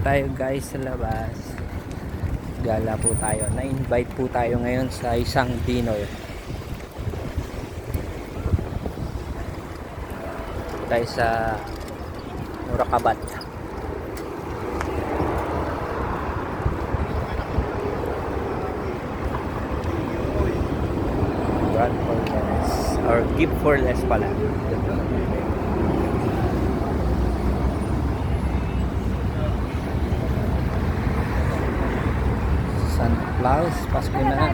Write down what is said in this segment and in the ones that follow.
tayo guys sa labas. Gala po tayo. Na-invite po tayo ngayon sa isang dinner. Tayo sa Murakabat. Brand for less. Or gift for less pala. Santa Claus, Pasko na.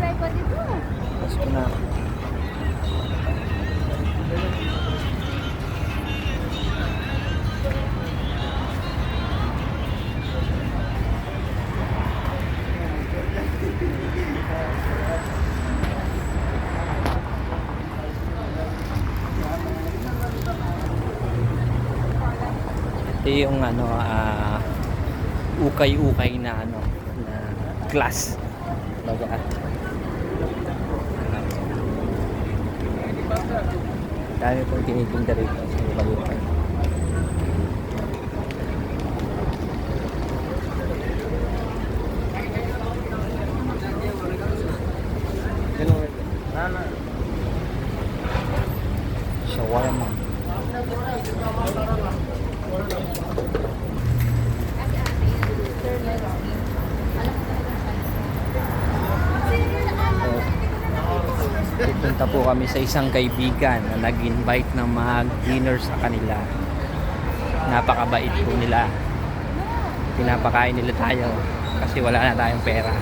Pasko na. Ito yung ukay-ukay na na class. Baga. Dami pong tinitinda rito sa ukay-ukay. Shawarma. Pupunta po kami sa isang kaibigan na nag-invite na mag-dinner sa kanila. Napakabait po nila. Pinapakain nila tayo kasi wala na tayong pera.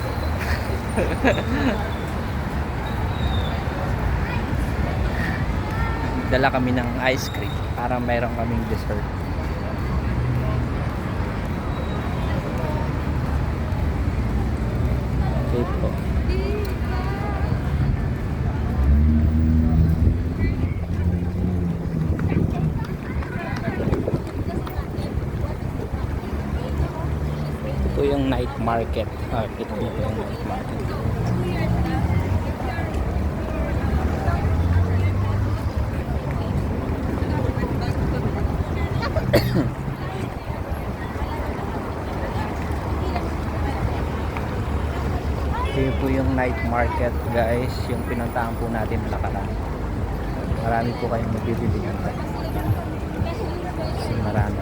Dala kami ng ice cream para mayroon kaming dessert. Okay po. Ito yung night market. Ito yung night market. Ito po yung night market guys, yung pinuntahan po natin na nakaraan. Marami po kayong mabibili nito. Kasi marami.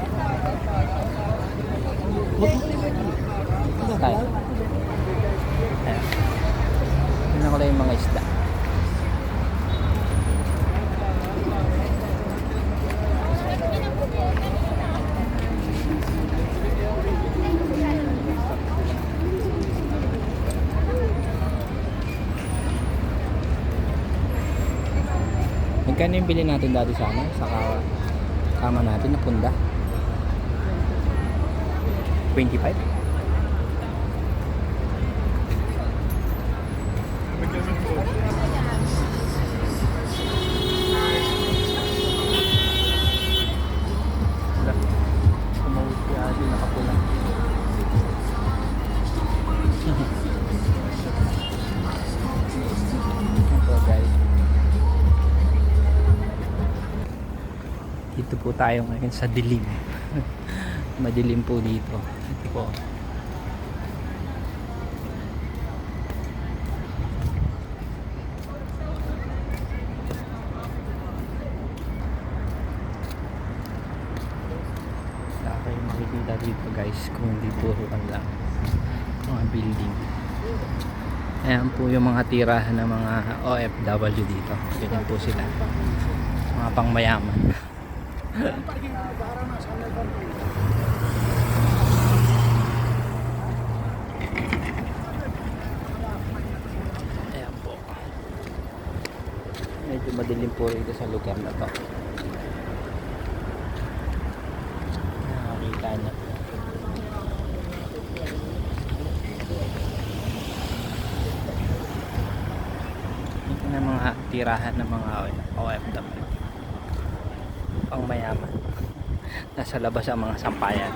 Tayo. Ayan. Tingnan ko lang yung mga isda. Magkano yung bili natin dati sa kama natin na punda? 25? Kumawit si Ate nakapula. Ito guys. Dito po tayo ngayon sa dilim. Madilim po dito. Ito po. Wala kayong makikita dito guys kung hindi puro lang mga building. Ayan po yung mga tirahan ng mga OFW dito. Ganyan po sila. Mga pangmayaman. Ayan po. Medyo madilim po rito sa lugar na to. Nakakita na. Ito na mga tirahan ng mga OFW. Pang mayaman. Nasa labas ang mga sampayan.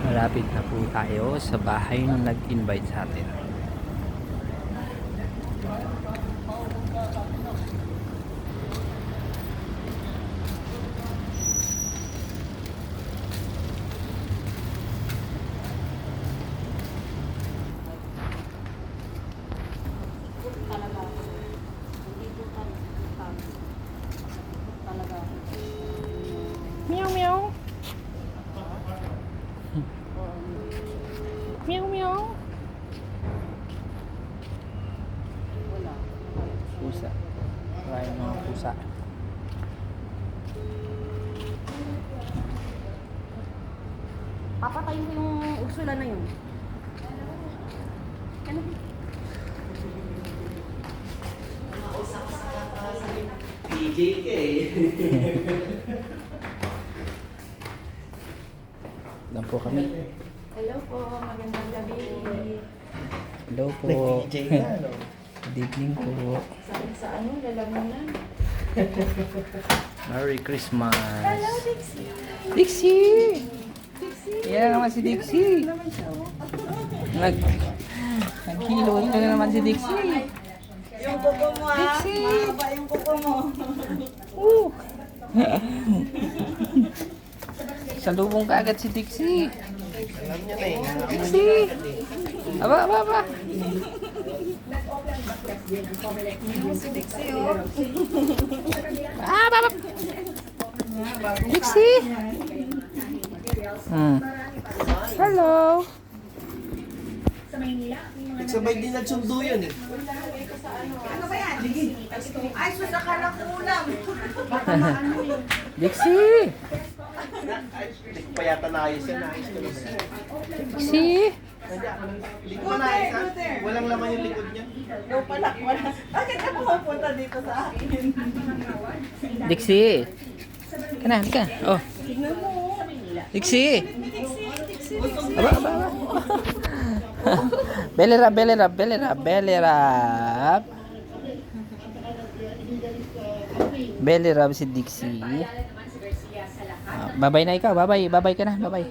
Malapit na po tayo sa bahay nung nag-invite sa atin. pusa. Maraming mga pusa. Papatayin ko yung Ursula na yun. Ano? PJ ka eh. Doon po kami. Hello po, magandang gabi. Hello po. Nag-PJ ka, no? Good evening po. Sa ano, lalamunan. Merry Christmas. Hello, Dixie. Dixie! Dixie. Yan naman si Dixie. Naman siya, oh. Nagkilo na naman si Dixie. Yung kuko mo, ha? Dixie! Mahaba yung kuko mo. Salubong ka agad si Dixie. Alam niya na eh. Dixie! Aba, aba, aba. Si Dixie, oh. Ah, aba, aba. Dixie! Hello! Nagsabay din nagsundo yun eh. Ano ba yan? Ay, sus, akala ko ulam. Dixie! Hindi ko pa yata naayos yan. Naayos ko na ba yan? Dixie! Hindi ko pa naayos ha? Walang laman yung likod niya. Ikaw pala, wala. Bakit ka pumunta dito sa akin? Dixie! Kana, halika. Oh, Tignan mo. Dixie! Dixie. Aba, aba, aba. Belly rub. Belly rub si Dixie. Bye-bye na ikaw. Bye-bye ka na. Bye-bye.